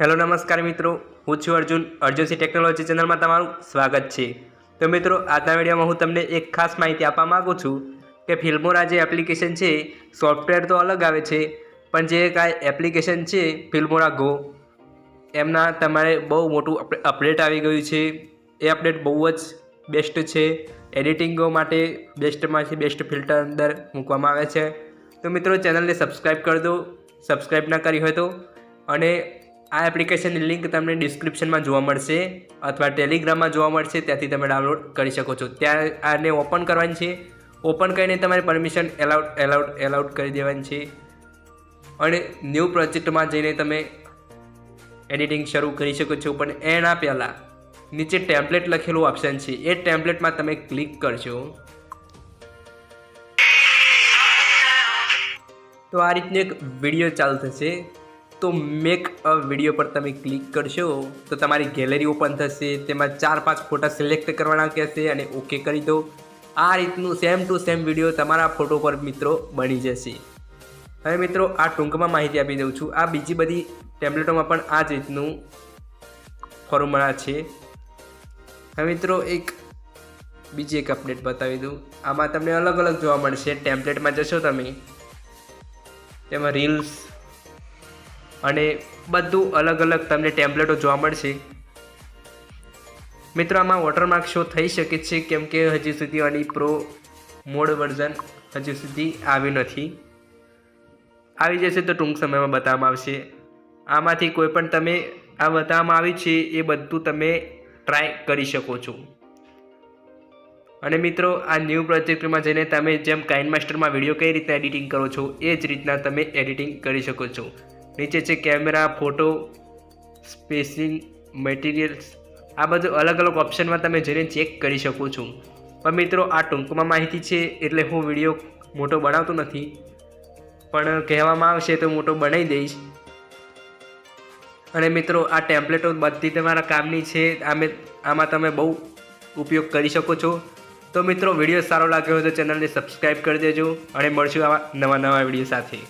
Hello नमस्कार मित्रों, हूँ छुं अर्जुन। अर्जुन Sinh.Technology चेनल में तमारुं स्वागत है। तो मित्रों, आजना विडियो में हूँ तमने एक खास माहिती आपवा मांगु छूं कि फिल्मोरा जे एप्लिकेशन है सॉफ्टवेर तो अलग आवे छे, पण जे कांई एप्लिकेशन है फिल्मोरा गो एमना तमारे बहु मोटुं अपडेट आवी गयुं छे। ए अपडेट बहु ज बेस्ट है। एडिटिंगो माटे बेस्टमांथी बेस्ट फिल्टर अंदर मूकवामां आवे छे। तो मित्रों, चेनल ने सब्सक्राइब कर दो, सब्सक्राइब ना करी होय तो। अने आ एप्लिकेशन लिंक तमने डिस्क्रिप्शन में जोवा मळशे अथवा टेलिग्राम में जोवा मळशे, त्याथी तमे डाउनलॉड करी शको छो। त्यां आने ओपन करवानी छे। ओपन करीने तमारे परमिशन एलाउड करी देवानी छे अने न्यू प्रोजेक्ट में जईने तमे एडिटिंग शरू करी शको छो। पण एना पहेला नीचे टेम्पलेट लखेलुं ऑप्शन छे, ए टेम्पलेट में तमे क्लिक करशो तो आ रीतनो एक विडियो चालू थशे। तो मेक अ विडियो पर तमे क्लिक करशो तो तमारी गैलरी ओपन थशे। तेमां 4-5 फोटा सिलेक्ट करवाना कहेशे अने ओके करी दो। आ रीतनु सेम टू सेम विडियो तमारा फोटो पर मित्रों बनी जशे। हवे मित्रों, आ टूंकमां माहिती आपी दઉં છું। आ बीजी बधी टेम्पलेटोमां पण आ ज रीतनु फॉर्म्युला छे। हवे मित्रों, बीजी एक अपडेट बतावी दूँ। आमां तमने अलग अलग जोवा मळशे। टेम्पलेट में जशो तमे तेमां रील्स अने बधुं अलग अलग तमने टेम्पलेटो जोवा मळशे। मित्रों, आमां वॉटरमार्क शो थई शके छे केम के हजी सुधी आनी प्रो मोड वर्जन हजी सुधी आव्युं नथी। आवी जशे तो टूंक समय में बताववामां आवशे। आमांथी कोईपण तमे आ बताववामां आव्युं छे ए बधुं तमे ट्राय करी शको छो। अने मित्रों, आ न्यू प्रोजेक्ट में जईने तमे जेम काइनमास्टर में विडियो कई रीतना एडिटिंग करो छो ए ज रीतना तमे एडिटिंग करी शको छो। नीचे है कैमरा, फोटो, स्पेसिंग, मटीरियल्स, आ बधुं अलग अलग ऑप्शन में तमे जईने चेक करी शको छो। पण मित्रों, आ टूंकमां माहिती छे एटले हूँ विडियो मोटो बनावतो नथी, पण कहेवामां आवशे तो मोटो बनावी दईश। अने मित्रों, आ टेम्पलेटो बधी तमारा कामनी छे। आमां तमे बहु उपयोग करी शको छो। तो मित्रों, विडियो सारो लाग्यो हो तो चेनल ने सब्सक्राइब कर देजो अने मळशुं आवा नवा विडियो साथे।